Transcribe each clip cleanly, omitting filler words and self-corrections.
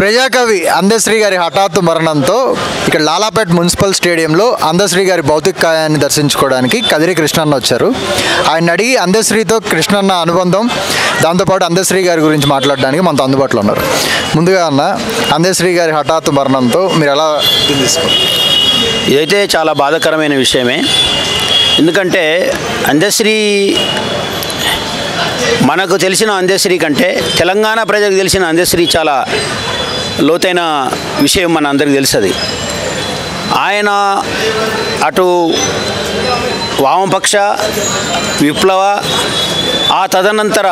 ప్రజాకవి అందశ్రీ గారి హఠాత్తు మరణంతో ఇక్కడ లాలాపేట్ మున్సిపల్ స్టేడియంలో అందశ్రీ గారి భౌతిక కాయాన్ని దర్శించుకోవడానికి కదిరి కృష్ణన్న వచ్చారు. ఆయన అడిగి అందశ్రీతో కృష్ణన్న అనుబంధం, దాంతోపాటు అందశ్రీ గారి గురించి మాట్లాడడానికి మనతో అందుబాటులో ఉన్నారు. ముందుగా అన్న, అందశ్రీ గారి హఠాత్తు మరణంతో మీరు ఎలా తీసుకుంటారు? ఇదైతే చాలా బాధాకరమైన విషయమే. ఎందుకంటే అందశ్రీ మనకు తెలిసిన అందశ్రీ కంటే తెలంగాణ ప్రజలకు తెలిసిన అందశ్రీ చాలా లోతైన విషయం మన అందరికీ తెలుస్తుంది. ఆయన అటు వామపక్ష, విప్లవ, ఆ తదనంతర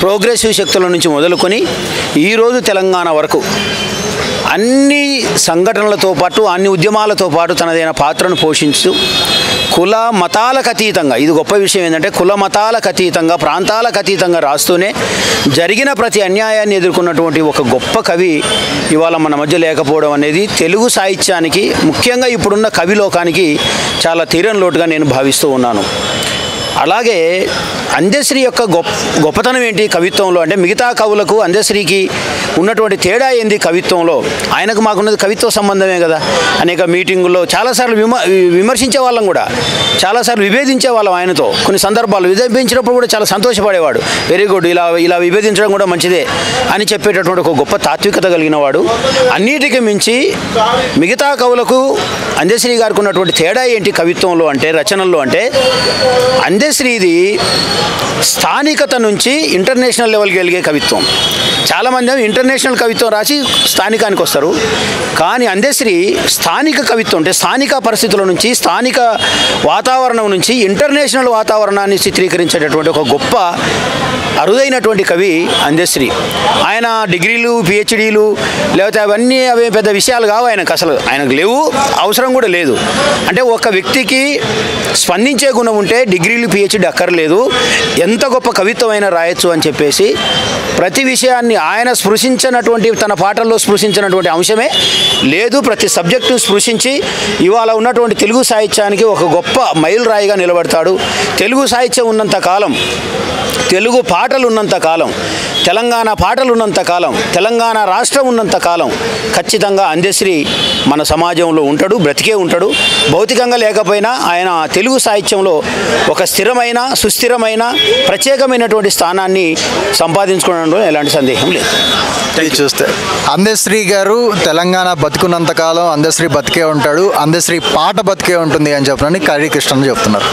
ప్రోగ్రెసివ్ శక్తుల నుంచి మొదలుకొని ఈరోజు తెలంగాణ వరకు అన్ని సంఘటనలతో పాటు అన్ని ఉద్యమాలతో పాటు తనదైన పాత్రను పోషించు కుల మతాలకు అతీతంగా, ఇది గొప్ప విషయం ఏంటంటే కుల మతాలకు అతీతంగా, ప్రాంతాలకు అతీతంగా రాస్తూనే జరిగిన ప్రతి అన్యాయాన్ని ఎదుర్కొన్నటువంటి ఒక గొప్ప కవి ఇవాళ మన మధ్య లేకపోవడం అనేది తెలుగు సాహిత్యానికి, ముఖ్యంగా ఇప్పుడున్న కవి లోకానికి చాలా తీరని లోటుగా నేను భావిస్తూ ఉన్నాను. అలాగే అందశ్రీ యొక్క గొప్పతనం ఏంటి కవిత్వంలో అంటే, మిగతా కవులకు అందశ్రీకి ఉన్నటువంటి తేడా ఏంది కవిత్వంలో? ఆయనకు మాకున్నది కవిత్వ సంబంధమే కదా. అనేక మీటింగుల్లో చాలాసార్లు విమర్శించే వాళ్ళం కూడా, చాలాసార్లు విభేదించే వాళ్ళం ఆయనతో. కొన్ని సందర్భాలు విభేదించినప్పుడు కూడా చాలా సంతోషపడేవాడు. వెరీ గుడ్, ఇలా విభేదించడం కూడా మంచిదే అని చెప్పేటటువంటి ఒక గొప్ప తాత్వికత కలిగిన వాడు. అన్నిటికీ మించి మిగతా కవులకు అందశ్రీ గారికి ఉన్నటువంటి తేడా ఏంటి కవిత్వంలో అంటే, రచనల్లో అంటే, అందశ్రీది స్థానికత నుంచి ఇంటర్నేషనల్ లెవెల్కి వెలిగే కవిత్వం. చాలామంది ఇంటర్నేషనల్ కవిత్వం రాసి స్థానికానికి వస్తారు, కానీ అందశ్రీ స్థానిక కవిత్వం అంటే స్థానిక పరిస్థితుల నుంచి, స్థానిక వాతావరణం నుంచి ఇంటర్నేషనల్ వాతావరణాన్ని చిత్రీకరించేటటువంటి ఒక గొప్ప అరుదైనటువంటి కవి అందశ్రీ. ఆయన డిగ్రీలు, పిహెచ్డీలు లేకపోతే అవే పెద్ద విషయాలు కావు ఆయనకు, అసలు ఆయనకు లేవు, అవసరం కూడా లేదు. అంటే ఒక వ్యక్తికి స్పందించే గుణం ఉంటే డిగ్రీలు, పిహెచ్డీ అక్కర్లేదు, ఎంత గొప్ప కవిత్వం అయినా రాయొచ్చు అని చెప్పేసి ప్రతి విషయాన్ని ఆయన స్పృశించినటువంటి, తన పాటల్లో స్పృశించినటువంటి అంశమే లేదు, ప్రతి సబ్జెక్టు స్పృశించి ఇవాళ ఉన్నటువంటి తెలుగు సాహిత్యానికి ఒక గొప్ప మైలురాయిగా నిలబడతాడు. తెలుగు సాహిత్యం ఉన్నంత కాలం, తెలుగు పాటలు ఉన్నంత కాలం, తెలంగాణ పాటలు ఉన్నంత కాలం, తెలంగాణ రాష్ట్రం ఉన్నంత కాలం ఖచ్చితంగా అందశ్రీ మన సమాజంలో ఉంటాడు, బ్రతికే ఉంటాడు. భౌతికంగా లేకపోయినా ఆయన తెలుగు సాహిత్యంలో ఒక స్థిరమైన, సుస్థిరమైన, ప్రత్యేకమైనటువంటి స్థానాన్ని సంపాదించుకోవడంలో ఎలాంటి సందేహం లేదు. చూస్తే అందశ్రీ గారు తెలంగాణ బతుకున్నంత కాలం అందశ్రీ బతికే ఉంటాడు, అందశ్రీ పాట బతికే ఉంటుంది అని చెప్పని కరి కృష్ణ చెప్తున్నారు.